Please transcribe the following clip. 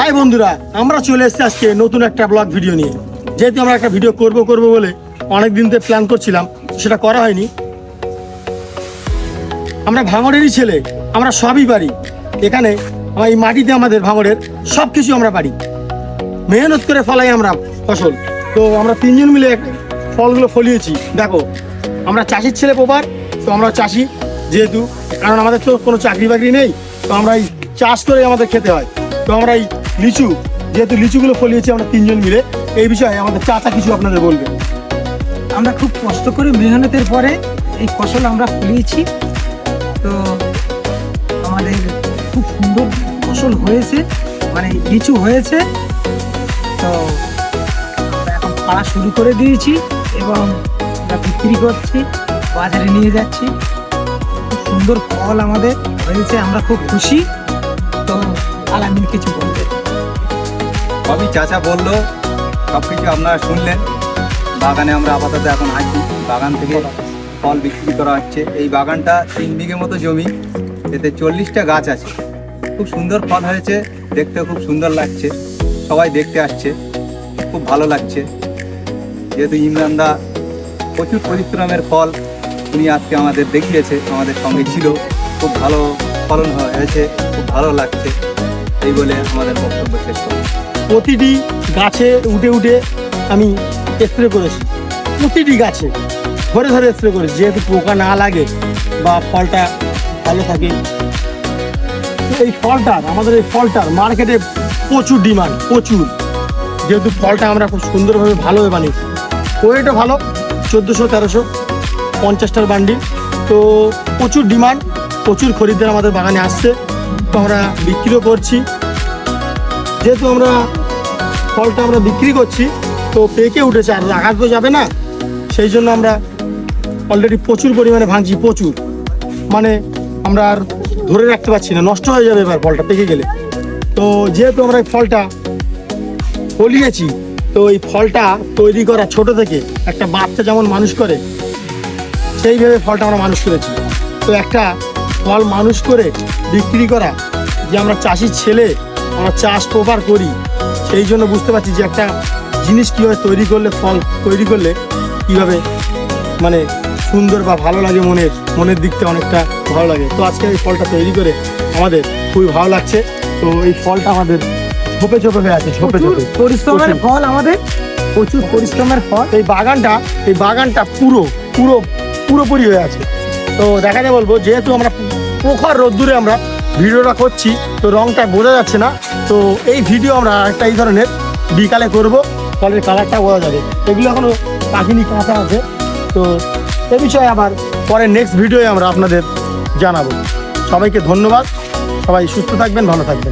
High বন্ধুরা, আমরা চলে এসেছি আজকে নতুন একটা ব্লগ ভিডিও নিয়ে। যেহেতু আমরা একটা ভিডিও করব বলে অনেক দিন থেকে প্ল্যান করছিলাম, সেটা করা হয়নি। আমরা ভাঙড়েরই ছেলে, আমরা সবই পারি। এখানে এই মাটিতে আমাদের ভাঙড়ের সব কিছু আমরা পারি, মেহনত করে ফলাই আমরা ফসল। তো আমরা তিনজন মিলে ফলগুলো ফলিয়েছি। দেখো, আমরা চাষির ছেলে প্রপার, তো আমরা চাষি যেহেতু, কারণ আমাদের তো কোনো চাকরি বাকরি নেই, তো আমরা এই চাষ করে আমাদের খেতে হয়। তো আমরা এই লিচু, যেহেতু লিচুগুলো ফলিয়েছি আমরা তিনজন মিলে, এই বিষয়ে আমাদের চাচা কিছু আপনাদের বলবে। আমরা খুব কষ্ট করে মেহনতের পরে এই ফসল আমরা ফলিয়েছি। তো আমাদের খুব সুন্দর ফসল হয়েছে, মানে লিচু হয়েছে। তো আমরা এখন পাড়া শুরু করে দিয়েছি এবং আমরা বিক্রি করছি, বাজারে নিয়ে যাচ্ছি। খুব সুন্দর ফল আমাদের হয়েছে, আমরা খুব খুশি। তো আলামিন কিছু বলবে। সবই চাচা বললো, সব কিছু আপনারা শুনলেন। বাগানে আমরা আপাতত এখন আছি, বাগান থেকে ফল বিক্রি করা হচ্ছে। এই বাগানটা 3 বিঘে মতো জমি, এতে 40টা গাছ আছে। খুব সুন্দর ফল হয়েছে, দেখতে খুব সুন্দর লাগছে। সবাই দেখতে আসছে, খুব ভালো লাগছে। যেহেতু ইমরানদা প্রচুর পরিশ্রমের ফল উনি আজকে আমাদের দেখিয়েছে, আমাদের সঙ্গে ছিল। খুব ভালো ফলন হয়েছে, খুব ভালো লাগছে। এই বলে আমাদের বক্তব্য শেষ করব। প্রতিটি গাছে উঠে উঠে আমি স্প্রে করেছি, প্রতিটি গাছে ধরে ধরে স্প্রে করেছি, যেহেতু পোকা না লাগে বা ফলটা ভালো থাকে। এই ফলটার, আমাদের এই ফলটার মার্কেটে প্রচুর ডিমান্ড, প্রচুর। যেহেতু ফলটা আমরা খুব সুন্দরভাবে ভালোভাবে বানিয়েছি, ওয়েটও ভালো, 1400-1350টার বান্ডিল। তো প্রচুর ডিমান্ড, প্রচুর খরিদ্দার আমাদের বাগানে আসছে। তো আমরা বিক্রিও করছি। যেহেতু আমরা ফলটা আমরা বিক্রি করছি, তো পেকে উঠেছে, আর রাখা তো যাবে না, সেই জন্য আমরা অলরেডি প্রচুর পরিমাণে ভাঙছি, প্রচুর। মানে আমরা আর ধরে রাখতে পারছি না, নষ্ট হয়ে যাবে এবার ফলটা পেকে গেলে। তো যেহেতু আমরা এই ফলটা ফলিয়েছি, তো এই ফলটা তৈরি করা ছোট থেকে একটা বাচ্চা যেমন মানুষ করে, সেইভাবে ফলটা আমরা মানুষ করেছি। তো একটা ফল মানুষ করে বিক্রি করা, যে আমরা চাষির ছেলে, আমরা চাষ প্রপার করি, সেই জন্য বুঝতে পারছি যে একটা জিনিস কীভাবে তৈরি করলে, ফল তৈরি করলে কীভাবে মানে সুন্দর বা ভালো লাগে, মনের দিক থেকে অনেকটা ভালো লাগে। তো আজকে এই ফলটা তৈরি করে আমাদের খুবই ভালো লাগছে। তো এই ফলটা আমাদের ছোপে ছোপে হয়ে আছে, ছোপে ছোপে পরিশ্রমের ফল আমাদের, প্রচুর পরিশ্রমের ফল। এই বাগানটা পুরোপুরি হয়ে আছে। তো দেখাতে বলবো, যেহেতু আমরা প্রখর রোদ্দুরে আমরা ভিডিওটা করছি, তো রংটা বোঝা যাচ্ছে না। তো এই ভিডিও আমরা একটা এই ধরনের বিকালে করব, ফলের কালারটা বোঝা যাবে। এগুলো এখনো পাখিনি, কাঁচা আছে। তো এ বিষয়ে আবার পরে নেক্সট ভিডিওয়ে আমরা আপনাদের জানাবো। সবাইকে ধন্যবাদ, সবাই সুস্থ থাকবেন, ভালো থাকবেন।